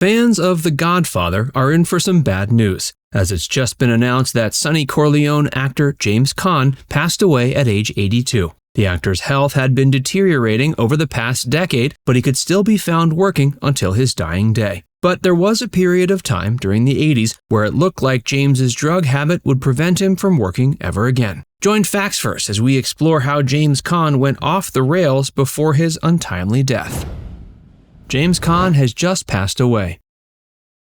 Fans of The Godfather are in for some bad news, as it's just been announced that Sonny Corleone actor James Caan passed away at age 82. The actor's health had been deteriorating over the past decade, but he could still be found working until his dying day. But there was a period of time during the 80s where it looked like James's drug habit would prevent him from working ever again. Join Facts First as we explore how James Caan went off the rails before his untimely death. James Caan has just passed away.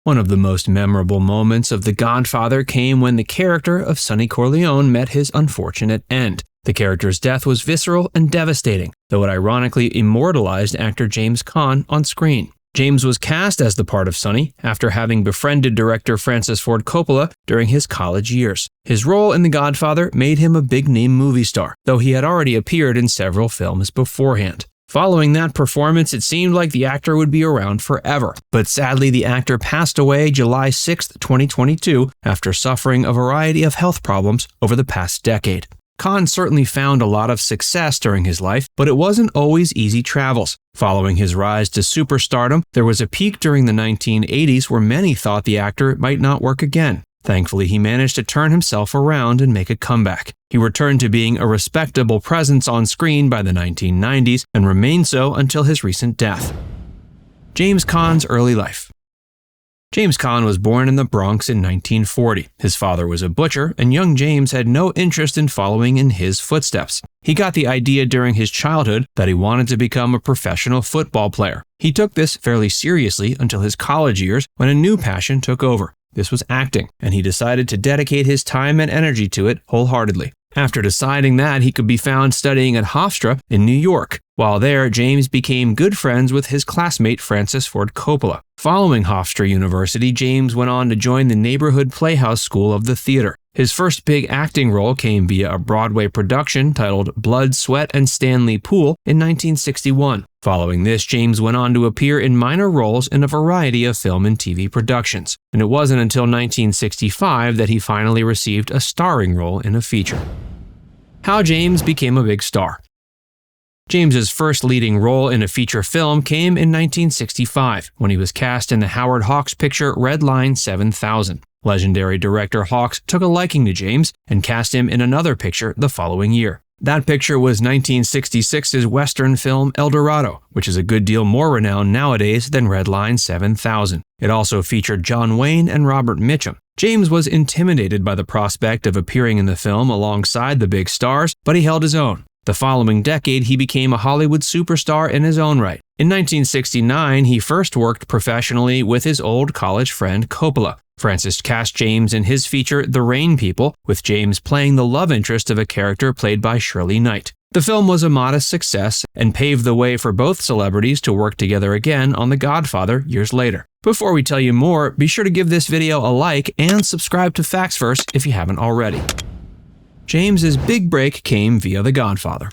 One of the most memorable moments of The Godfather came when the character of Sonny Corleone met his unfortunate end. The character's death was visceral and devastating, though it ironically immortalized actor James Caan on screen. James was cast as the part of Sonny after having befriended director Francis Ford Coppola during his college years. His role in The Godfather made him a big-name movie star, though he had already appeared in several films beforehand. Following that performance, it seemed like the actor would be around forever. But sadly, the actor passed away July 6, 2022, after suffering a variety of health problems over the past decade. Caan certainly found a lot of success during his life, but it wasn't always easy travels. Following his rise to superstardom, there was a peak during the 1980s where many thought the actor might not work again. Thankfully, he managed to turn himself around and make a comeback. He returned to being a respectable presence on screen by the 1990s and remained so until his recent death. James Caan's early life. James Caan was born in the Bronx in 1940. His father was a butcher, and young James had no interest in following in his footsteps. He got the idea during his childhood that he wanted to become a professional football player. He took this fairly seriously until his college years when a new passion took over. This was acting, and he decided to dedicate his time and energy to it wholeheartedly. After deciding that, he could be found studying at Hofstra in New York. While there, James became good friends with his classmate Francis Ford Coppola. Following Hofstra University, James went on to join the neighborhood Playhouse School of the Theater. His first big acting role came via a Broadway production titled Blood, Sweat, and Stanley Pool in 1961. Following this, James went on to appear in minor roles in a variety of film and TV productions. And it wasn't until 1965 that he finally received a starring role in a feature. How James became a big star. James's first leading role in a feature film came in 1965 when he was cast in the Howard Hawks picture Red Line 7000. Legendary director Hawks took a liking to James and cast him in another picture the following year. That picture was 1966's Western film El Dorado, which is a good deal more renowned nowadays than Red Line 7000. It also featured John Wayne and Robert Mitchum. James was intimidated by the prospect of appearing in the film alongside the big stars, but he held his own. The following decade, he became a Hollywood superstar in his own right. In 1969, he first worked professionally with his old college friend Coppola. Francis cast James in his feature The Rain People, with James playing the love interest of a character played by Shirley Knight. The film was a modest success and paved the way for both celebrities to work together again on The Godfather years later. Before we tell you more, be sure to give this video a like and subscribe to Facts First if you haven't already. James's big break came via The Godfather.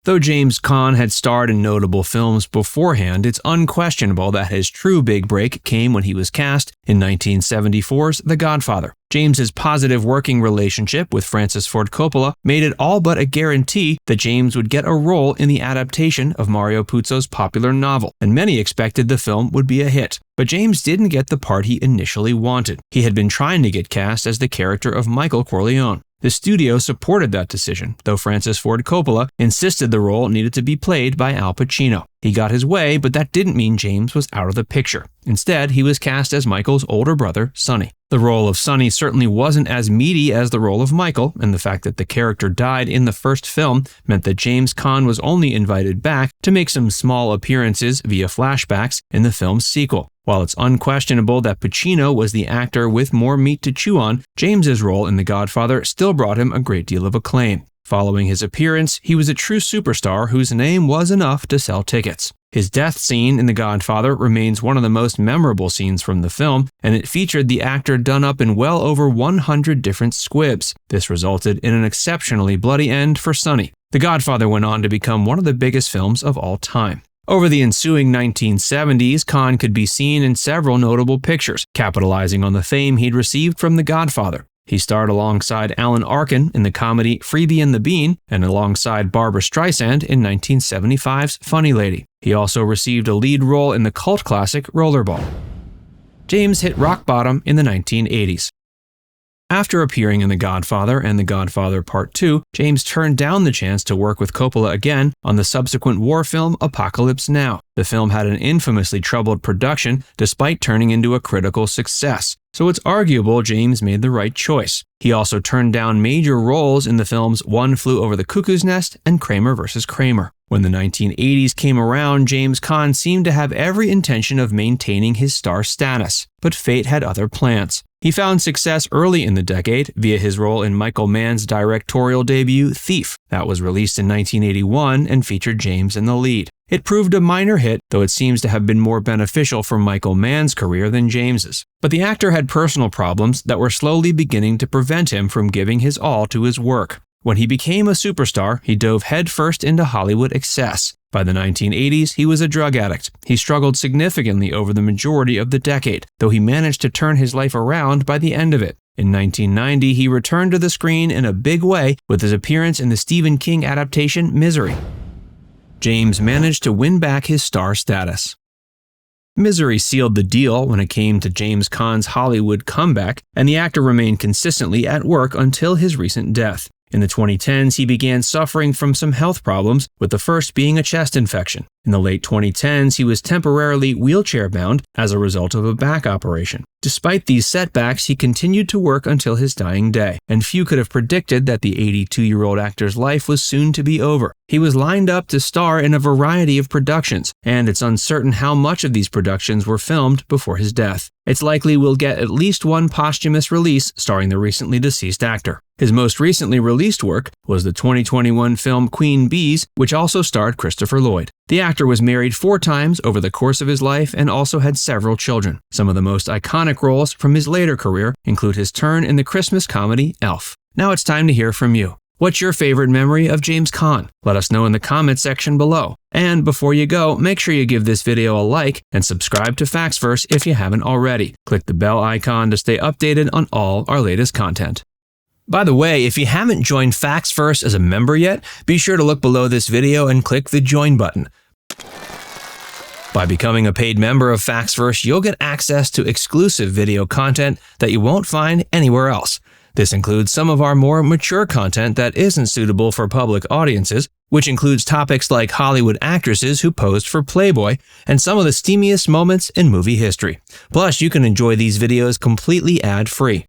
Though James Caan had starred in notable films beforehand, it's unquestionable that his true big break came when he was cast in 1974's The Godfather. James's positive working relationship with Francis Ford Coppola made it all but a guarantee that James would get a role in the adaptation of Mario Puzo's popular novel, and many expected the film would be a hit. But James didn't get the part he initially wanted. He had been trying to get cast as the character of Michael Corleone. The studio supported that decision, though Francis Ford Coppola insisted the role needed to be played by Al Pacino. He got his way, but that didn't mean James was out of the picture. Instead, he was cast as Michael's older brother, Sonny. The role of Sonny certainly wasn't as meaty as the role of Michael, and the fact that the character died in the first film meant that James Caan was only invited back to make some small appearances via flashbacks in the film's sequel. While it's unquestionable that Pacino was the actor with more meat to chew on, James's role in The Godfather still brought him a great deal of acclaim. Following his appearance, he was a true superstar whose name was enough to sell tickets. His death scene in The Godfather remains one of the most memorable scenes from the film, and it featured the actor done up in well over 100 different squibs. This resulted in an exceptionally bloody end for Sonny. The Godfather went on to become one of the biggest films of all time. Over the ensuing 1970s, Caan could be seen in several notable pictures, capitalizing on the fame he'd received from The Godfather. He starred alongside Alan Arkin in the comedy Freebie and the Bean, and alongside Barbra Streisand in 1975's Funny Lady. He also received a lead role in the cult classic Rollerball. James hit rock bottom in the 1980s. After appearing in The Godfather and The Godfather Part 2, James turned down the chance to work with Coppola again on the subsequent war film Apocalypse Now. The film had an infamously troubled production despite turning into a critical success, so it's arguable James made the right choice. He also turned down major roles in the films One Flew Over the Cuckoo's Nest and Kramer vs. Kramer. When the 1980s came around, James Caan seemed to have every intention of maintaining his star status, but fate had other plans. He found success early in the decade via his role in Michael Mann's directorial debut, Thief, that was released in 1981 and featured James in the lead. It proved a minor hit, though it seems to have been more beneficial for Michael Mann's career than James's. But the actor had personal problems that were slowly beginning to prevent him from giving his all to his work. When he became a superstar, he dove headfirst into Hollywood excess. By the 1980s, he was a drug addict. He struggled significantly over the majority of the decade, though he managed to turn his life around by the end of it. In 1990, he returned to the screen in a big way with his appearance in the Stephen King adaptation Misery. James managed to win back his star status. Misery sealed the deal when it came to James Caan's Hollywood comeback, and the actor remained consistently at work until his recent death. In the 2010s, he began suffering from some health problems, with the first being a chest infection. In the late 2010s, he was temporarily wheelchair-bound as a result of a back operation. Despite these setbacks, he continued to work until his dying day, and few could have predicted that the 82-year-old actor's life was soon to be over. He was lined up to star in a variety of productions, and it's uncertain how much of these productions were filmed before his death. It's likely we'll get at least one posthumous release starring the recently deceased actor. His most recently released work was the 2021 film Queen Bees, which also starred Christopher Lloyd. The actor was married 4 times over the course of his life and also had several children. Some of the most iconic roles from his later career include his turn in the Christmas comedy Elf. Now it's time to hear from you. What's your favorite memory of James Caan? Let us know in the comment section below. And before you go, make sure you give this video a like and subscribe to Factsverse if you haven't already. Click the bell icon to stay updated on all our latest content. By the way, if you haven't joined Factsverse as a member yet, be sure to look below this video and click the join button. By becoming a paid member of Factsverse, you'll get access to exclusive video content that you won't find anywhere else. This includes some of our more mature content that isn't suitable for public audiences, which includes topics like Hollywood actresses who posed for Playboy and some of the steamiest moments in movie history. Plus, you can enjoy these videos completely ad-free.